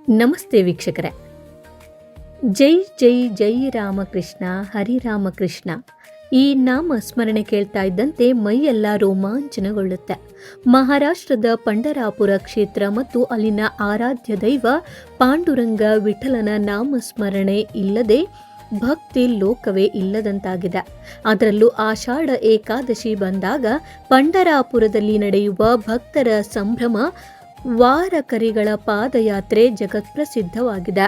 ನಮಸ್ತೆ ವೀಕ್ಷಕರೇ. ಜೈ ಜೈ ಜೈ ರಾಮಕೃಷ್ಣ, ಹರಿರಾಮಕೃಷ್ಣ ಈ ನಾಮ ಸ್ಮರಣೆ ಕೇಳ್ತಾ ಇದ್ದಂತೆ ಮೈಯೆಲ್ಲ ರೋಮಾಂಚನಗೊಳ್ಳುತ್ತೆ. ಮಹಾರಾಷ್ಟ್ರದ ಪಂಢರಾಪುರ ಕ್ಷೇತ್ರ ಮತ್ತು ಅಲ್ಲಿನ ಆರಾಧ್ಯ ದೈವ ಪಾಂಡುರಂಗ ವಿಠಲನ ನಾಮಸ್ಮರಣೆ ಇಲ್ಲದೆ ಭಕ್ತಿ ಲೋಕವೇ ಇಲ್ಲದಂತಾಗಿದೆ. ಅದರಲ್ಲೂ ಆಷಾಢ ಏಕಾದಶಿ ಬಂದಾಗ ಪಂಢರಾಪುರದಲ್ಲಿ ನಡೆಯುವ ಭಕ್ತರ ಸಂಭ್ರಮ, ವಾರಕರಿಗಳ ಪಾದಯಾತ್ರೆ ಜಗತ್ಪ್ರಸಿದ್ಧವಾಗಿದೆ.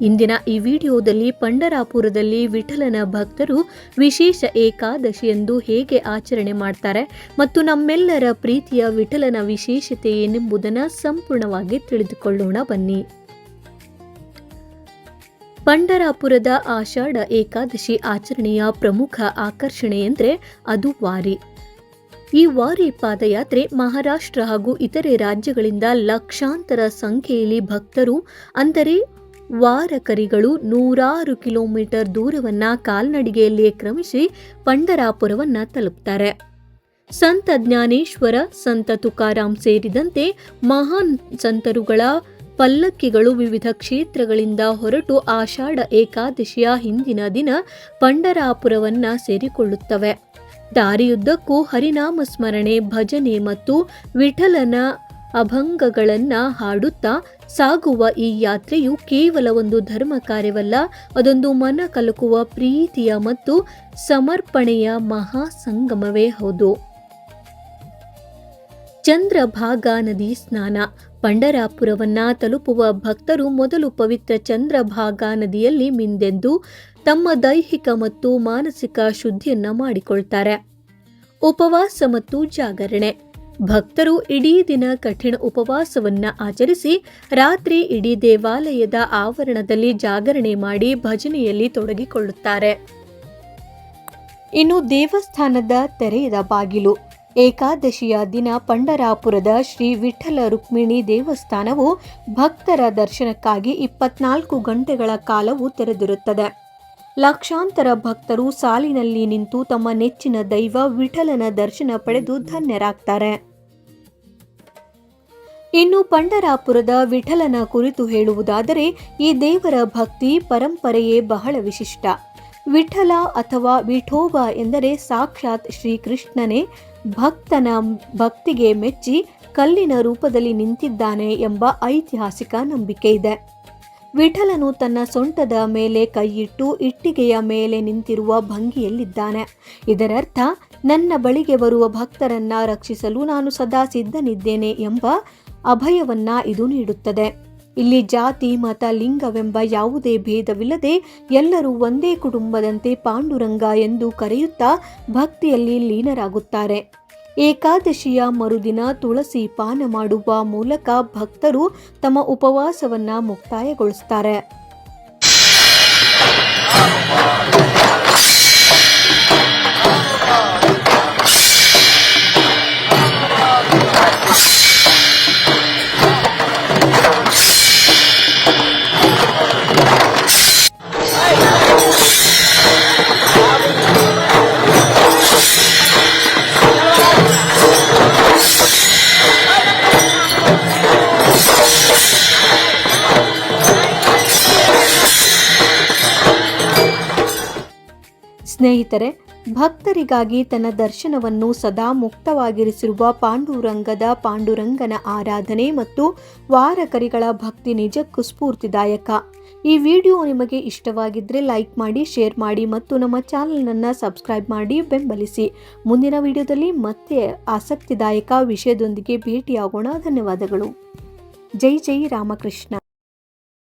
ಇಂದಿನ ಈ ವಿಡಿಯೋದಲ್ಲಿ ಪಂಢರಾಪುರದಲ್ಲಿ ವಿಠಲನ ಭಕ್ತರು ವಿಶೇಷ ಏಕಾದಶಿಯಂದು ಹೇಗೆ ಆಚರಣೆ ಮಾಡ್ತಾರೆ ಮತ್ತು ನಮ್ಮೆಲ್ಲರ ಪ್ರೀತಿಯ ವಿಠಲನ ವಿಶೇಷತೆ ಏನೆಂಬುದನ್ನು ಸಂಪೂರ್ಣವಾಗಿ ತಿಳಿದುಕೊಳ್ಳೋಣ ಬನ್ನಿ. ಪಂಢರಾಪುರದ ಆಷಾಢ ಏಕಾದಶಿ ಆಚರಣೆಯ ಪ್ರಮುಖ ಆಕರ್ಷಣೆ ಎಂದರೆ ಅದು ವಾರಿ. ಈ ವಾರಿ ಪಾದಯಾತ್ರೆ ಮಹಾರಾಷ್ಟ್ರ ಹಾಗೂ ಇತರೆ ರಾಜ್ಯಗಳಿಂದ ಲಕ್ಷಾಂತರ ಸಂಖ್ಯೆಯಲ್ಲಿ ಭಕ್ತರು ಅಂದರೆ ವಾರಕರಿಗಳು 100 ಕಿಲೋಮೀಟರ್ ದೂರವನ್ನು ಕಾಲ್ನಡಿಗೆಯಲ್ಲಿಯೇ ಕ್ರಮಿಸಿ ಪಂಢರಾಪುರವನ್ನು ತಲುಪ್ತಾರೆ. ಸಂತ ಜ್ಞಾನೇಶ್ವರ, ಸಂತ ತುಕಾರಾಮ್ ಸೇರಿದಂತೆ ಮಹಾನ್ ಸಂತರುಗಳ ಪಲ್ಲಕ್ಕಿಗಳು ವಿವಿಧ ಕ್ಷೇತ್ರಗಳಿಂದ ಹೊರಟು ಆಷಾಢ ಏಕಾದಶಿಯ ಹಿಂದಿನ ದಿನ ಪಂಢರಾಪುರವನ್ನು ಸೇರಿಕೊಳ್ಳುತ್ತವೆ. ದಾರಿಯುದ್ದಕ್ಕೂ ಹರಿನಾಮ ಸ್ಮರಣೆ, ಭಜನೆ ಮತ್ತು ವಿಠಲನ ಅಭಂಗಗಳನ್ನು ಹಾಡುತ್ತಾ ಸಾಗುವ ಈ ಯಾತ್ರೆಯು ಕೇವಲ ಒಂದು ಧರ್ಮ ಕಾರ್ಯವಲ್ಲ, ಅದೊಂದು ಮನ ಕಲಕುವ ಪ್ರೀತಿಯ ಮತ್ತು ಸಮರ್ಪಣೆಯ ಮಹಾ ಸಂಗಮವೇ ಹೌದು. ಚಂದ್ರಭಾಗಾ ನದಿ ಸ್ನಾನ. ಪಂಢರಾಪುರವನ್ನ ತಲುಪುವ ಭಕ್ತರು ಮೊದಲು ಪವಿತ್ರ ಚಂದ್ರಭಾಗಾ ನದಿಯಲ್ಲಿ ಮಿಂದೆದ್ದು ತಮ್ಮ ದೈಹಿಕ ಮತ್ತು ಮಾನಸಿಕ ಶುದ್ಧಿಯನ್ನ ಮಾಡಿಕೊಳ್ತಾರೆ. ಉಪವಾಸ ಮತ್ತು ಜಾಗರಣೆ. ಭಕ್ತರು ಇಡೀ ದಿನ ಕಠಿಣ ಉಪವಾಸವನ್ನ ಆಚರಿಸಿ ರಾತ್ರಿ ಇಡೀ ದೇವಾಲಯದ ಆವರಣದಲ್ಲಿ ಜಾಗರಣೆ ಮಾಡಿ ಭಜನೆಯಲ್ಲಿ ತೊಡಗಿಕೊಳ್ಳುತ್ತಾರೆ. ಇನ್ನು ದೇವಸ್ಥಾನದ ತೆರೆಯದ ಬಾಗಿಲು. ಏಕಾದಶಿಯ ದಿನ ಪಂಢರಾಪುರದ ಶ್ರೀ ವಿಠಲ ರುಕ್ಮಿಣಿ ದೇವಸ್ಥಾನವು ಭಕ್ತರ ದರ್ಶನಕ್ಕಾಗಿ 24 ಗಂಟೆಗಳ ಕಾಲವೂ ತೆರೆದಿರುತ್ತದೆ. ಲಕ್ಷಾಂತರ ಭಕ್ತರು ಸಾಲಿನಲ್ಲಿ ನಿಂತು ತಮ್ಮ ನೆಚ್ಚಿನ ದೈವ ವಿಠಲನ ದರ್ಶನ ಪಡೆದು ಧನ್ಯರಾಗ್ತಾರೆ. ಇನ್ನು ಪಂಢರಾಪುರದ ವಿಠಲನ ಕುರಿತು ಹೇಳುವುದಾದರೆ ಈ ದೇವರ ಭಕ್ತಿ ಪರಂಪರೆಯೇ ಬಹಳ ವಿಶಿಷ್ಟ. ವಿಠಲ ಅಥವಾ ವಿಠೋಬ ಎಂದರೆ ಸಾಕ್ಷಾತ್ ಶ್ರೀಕೃಷ್ಣನೇ ಭಕ್ತನ ಭಕ್ತಿಗೆ ಮೆಚ್ಚಿ ಕಲ್ಲಿನ ರೂಪದಲ್ಲಿ ನಿಂತಿದ್ದಾನೆ ಎಂಬ ಐತಿಹಾಸಿಕ ನಂಬಿಕೆ ಇದೆ. ವಿಠಲನು ತನ್ನ ಸೊಂಟದ ಮೇಲೆ ಕೈಯಿಟ್ಟು ಇಟ್ಟಿಗೆಯ ಮೇಲೆ ನಿಂತಿರುವ ಭಂಗಿಯಲ್ಲಿದ್ದಾನೆ. ಇದರರ್ಥ ನನ್ನ ಬಳಿಗೆ ಬರುವ ಭಕ್ತರನ್ನ ರಕ್ಷಿಸಲು ನಾನು ಸದಾ ಸಿದ್ಧನಿದ್ದೇನೆ ಎಂಬ ಅಭಯವನ್ನ ಇದು ನೀಡುತ್ತದೆ. ಇಲ್ಲಿ ಜಾತಿ, ಮತ, ಲಿಂಗವೆಂಬ ಯಾವುದೇ ಭೇದವಿಲ್ಲದೆ ಎಲ್ಲರೂ ಒಂದೇ ಕುಟುಂಬದಂತೆ ಪಾಂಡುರಂಗ ಎಂದು ಕರೆಯುತ್ತಾ ಭಕ್ತಿಯಲ್ಲಿ ಲೀನರಾಗುತ್ತಾರೆ. ಏಕಾದಶಿಯ ಮರುದಿನ ತುಳಸಿ ಪಾನ ಮಾಡುವ ಮೂಲಕ ಭಕ್ತರು ತಮ್ಮ ಉಪವಾಸವನ್ನ ಮುಕ್ತಾಯಗೊಳಿಸುತ್ತಾರೆ. ಸ್ನೇಹಿತರೆ, ಭಕ್ತರಿಗಾಗಿ ತನ್ನ ದರ್ಶನವನ್ನು ಸದಾ ಮುಕ್ತವಾಗಿರಿಸಿರುವ ಪಾಂಡುರಂಗನ ಆರಾಧನೆ ಮತ್ತು ವಾರಕರಿಗಳ ಭಕ್ತಿ ನಿಜಕ್ಕೂ ಸ್ಫೂರ್ತಿದಾಯಕ. ಈ ವಿಡಿಯೋ ನಿಮಗೆ ಇಷ್ಟವಾಗಿದ್ದರೆ ಲೈಕ್ ಮಾಡಿ, ಶೇರ್ ಮಾಡಿ ಮತ್ತು ನಮ್ಮ ಚಾನೆಲ್ನನ್ನು ಸಬ್ಸ್ಕ್ರೈಬ್ ಮಾಡಿ ಬೆಂಬಲಿಸಿ. ಮುಂದಿನ ವಿಡಿಯೋದಲ್ಲಿ ಮತ್ತೆ ಆಸಕ್ತಿದಾಯಕ ವಿಷಯದೊಂದಿಗೆ ಭೇಟಿಯಾಗೋಣ. ಧನ್ಯವಾದಗಳು. ಜೈ ಜೈ ರಾಮಕೃಷ್ಣ.